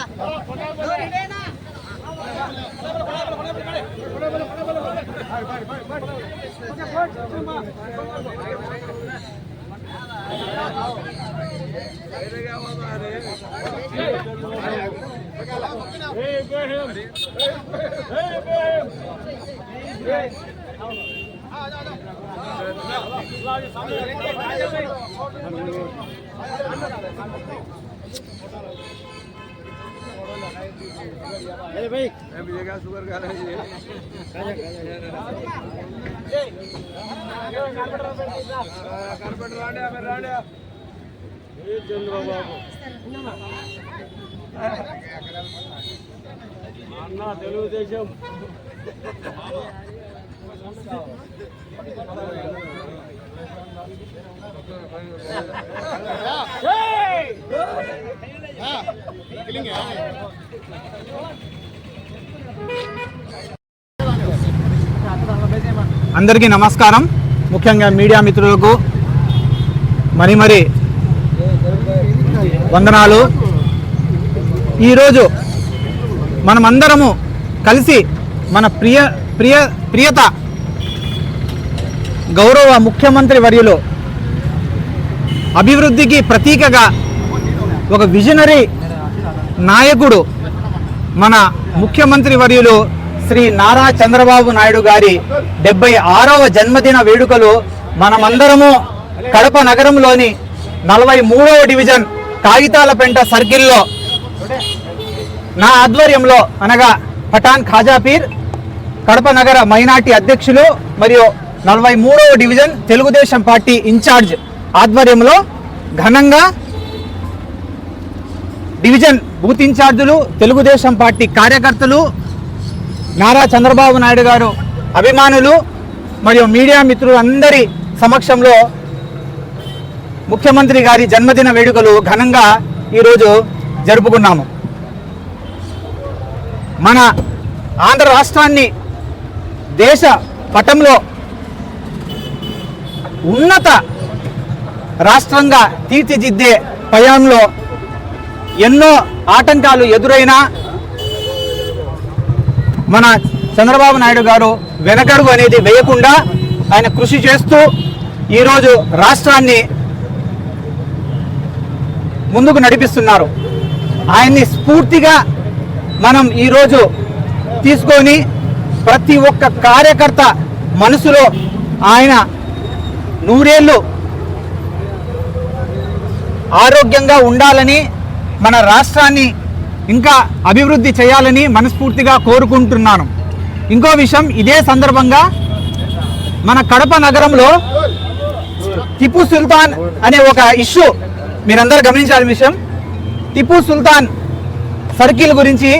Sugar అన్నా తెలుగుదేశం అందరికీ నమస్కారం. ముఖ్యంగా మీడియా మిత్రులకు మరి వందనాలు. ఈరోజు మనమందరము కలిసి మన ప్రియత గౌరవ ముఖ్యమంత్రి వర్యులు అభివృద్ధికి ప్రతీకగా ఒక విజనరీ నాయకుడు మన ముఖ్యమంత్రి వర్యులు శ్రీ నారా చంద్రబాబు నాయుడు గారి 76వ జన్మదిన వేడుకలు మనమందరము కడప నగరంలోని 43వ డివిజన్ కాగితాలపెంట సర్కిల్లో నా ఆధ్వర్యంలో అనగా పఠాన్ ఖాజాపీర్ కడప నగర మైనార్టీ అధ్యక్షులు మరియు 43వ డివిజన్ తెలుగుదేశం పార్టీ ఇన్ఛార్జ్ ఆధ్వర్యంలో ఘనంగా డివిజన్ బూత్ ఇన్ఛార్జులు, తెలుగుదేశం పార్టీ కార్యకర్తలు, నారా చంద్రబాబు నాయుడు గారు అభిమానులు మరియు మీడియా మిత్రులు అందరి సమక్షంలో ముఖ్యమంత్రి గారి జన్మదిన వేడుకలు ఘనంగా ఈరోజు జరుపుకున్నాము. మన ఆంధ్ర రాష్ట్రాన్ని దేశ పటంలో ఉన్నత రాష్ట్రంగా తీర్చిదిద్దే పయంలో ఎన్నో ఆటంకాలు ఎదురైనా మన చంద్రబాబు నాయుడు గారు వెనకడుగు అనేది వేయకుండా ఆయన కృషి చేస్తూ ఈరోజు రాష్ట్రాన్ని ముందుకు నడిపిస్తున్నారు. ఆయన్ని స్ఫూర్తిగా మనం ఈరోజు తీసుకొని ప్రతి ఒక్క కార్యకర్త మనసులో ఆయన 100 ఏళ్ళు ఆరోగ్యంగా ఉండాలని, మన రాష్ట్రాన్ని ఇంకా అభివృద్ధి చేయాలని మనస్ఫూర్తిగా కోరుకుంటున్నాను. ఇంకో విషయం, ఇదే సందర్భంగా మన కడప నగరంలో టిప్పు సుల్తాన్ అనే ఒక ఇష్యూ మీరందరూ గమనించాల్సిన విషయం. టిప్పు సుల్తాన్ సర్కిల్ గురించి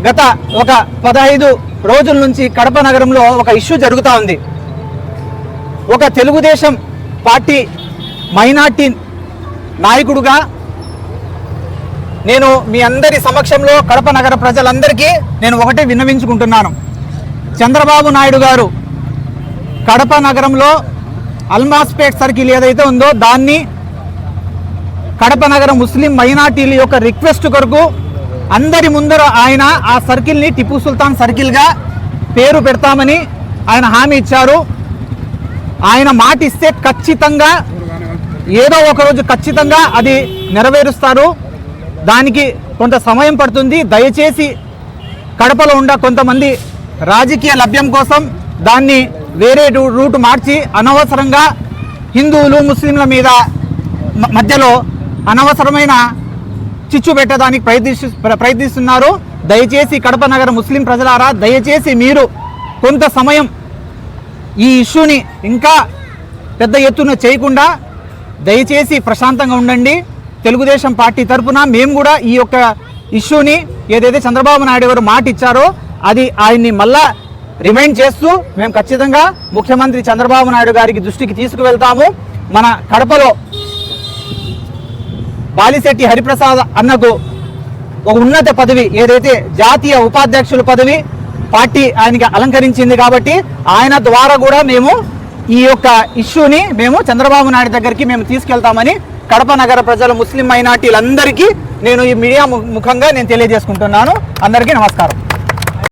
గత ఒక 15 రోజుల నుంచి కడప నగరంలో ఒక ఇష్యూ జరుగుతూ ఉంది. ఒక తెలుగుదేశం పార్టీ మైనార్టీ నాయకుడుగా నేను మీ అందరి సమక్షంలో కడప నగర ప్రజలందరికీ నేను ఒకటే విన్నవించుకుంటున్నాను. చంద్రబాబు నాయుడు గారు కడప నగరంలో అల్మాస్పేట్ సర్కిల్ ఏదైతే ఉందో దాన్ని కడప నగర ముస్లిం మైనార్టీల యొక్క రిక్వెస్ట్ కొరకు అందరి ముందర ఆయన ఆ సర్కిల్ని టిప్పు సుల్తాన్ సర్కిల్గా పేరు పెడతామని ఆయన హామీ ఇచ్చారు. ఆయన మాట ఇస్తే ఖచ్చితంగా ఏదో ఒకరోజు ఖచ్చితంగా అది నెరవేరుస్తారు. దానికి కొంత సమయం పడుతుంది. దయచేసి కడపలో ఉన్న కొంతమంది రాజకీయ లభ్యం కోసం దాన్ని వేరే రూటు మార్చి అనవసరంగా హిందువులు ముస్లింల మీద మధ్యలో అనవసరమైన చిచ్చు పెట్టడానికి ప్రయత్నిస్తున్నారు. దయచేసి కడప నగర ముస్లిం ప్రజలారా, దయచేసి మీరు కొంత సమయం ఈ ఇష్యూని ఇంకా పెద్ద ఎత్తున చేయకుండా దయచేసి ప్రశాంతంగా ఉండండి. తెలుగుదేశం పార్టీ తరఫున మేము కూడా ఈ యొక్క ఇష్యూని ఏదైతే చంద్రబాబు నాయుడు గారు మాట ఇచ్చారో అది ఆయన్ని మళ్ళా రిమైండ్ చేస్తూ మేము ఖచ్చితంగా ముఖ్యమంత్రి చంద్రబాబు నాయుడు గారికి దృష్టికి తీసుకువెళ్తాము. మన కడపలో బాలిశెట్టి హరిప్రసాద్ అన్నకు ఒక ఉన్నత పదవి ఏదైతే జాతీయ ఉపాధ్యక్షుల పదవి పార్టీ ఆయనకి అలంకరించింది కాబట్టి ఆయన ద్వారా కూడా మేము ఈ యొక్క ఇష్యూని మేము చంద్రబాబు నాయుడు దగ్గరికి మేము తీసుకెళ్తామని కడప నగర ప్రజలు ముస్లిం మైనార్టీలందరికీ నేను ఈ మీడియా ముఖంగా నేను తెలియజేసుకుంటున్నాను. అందరికీ నమస్కారం.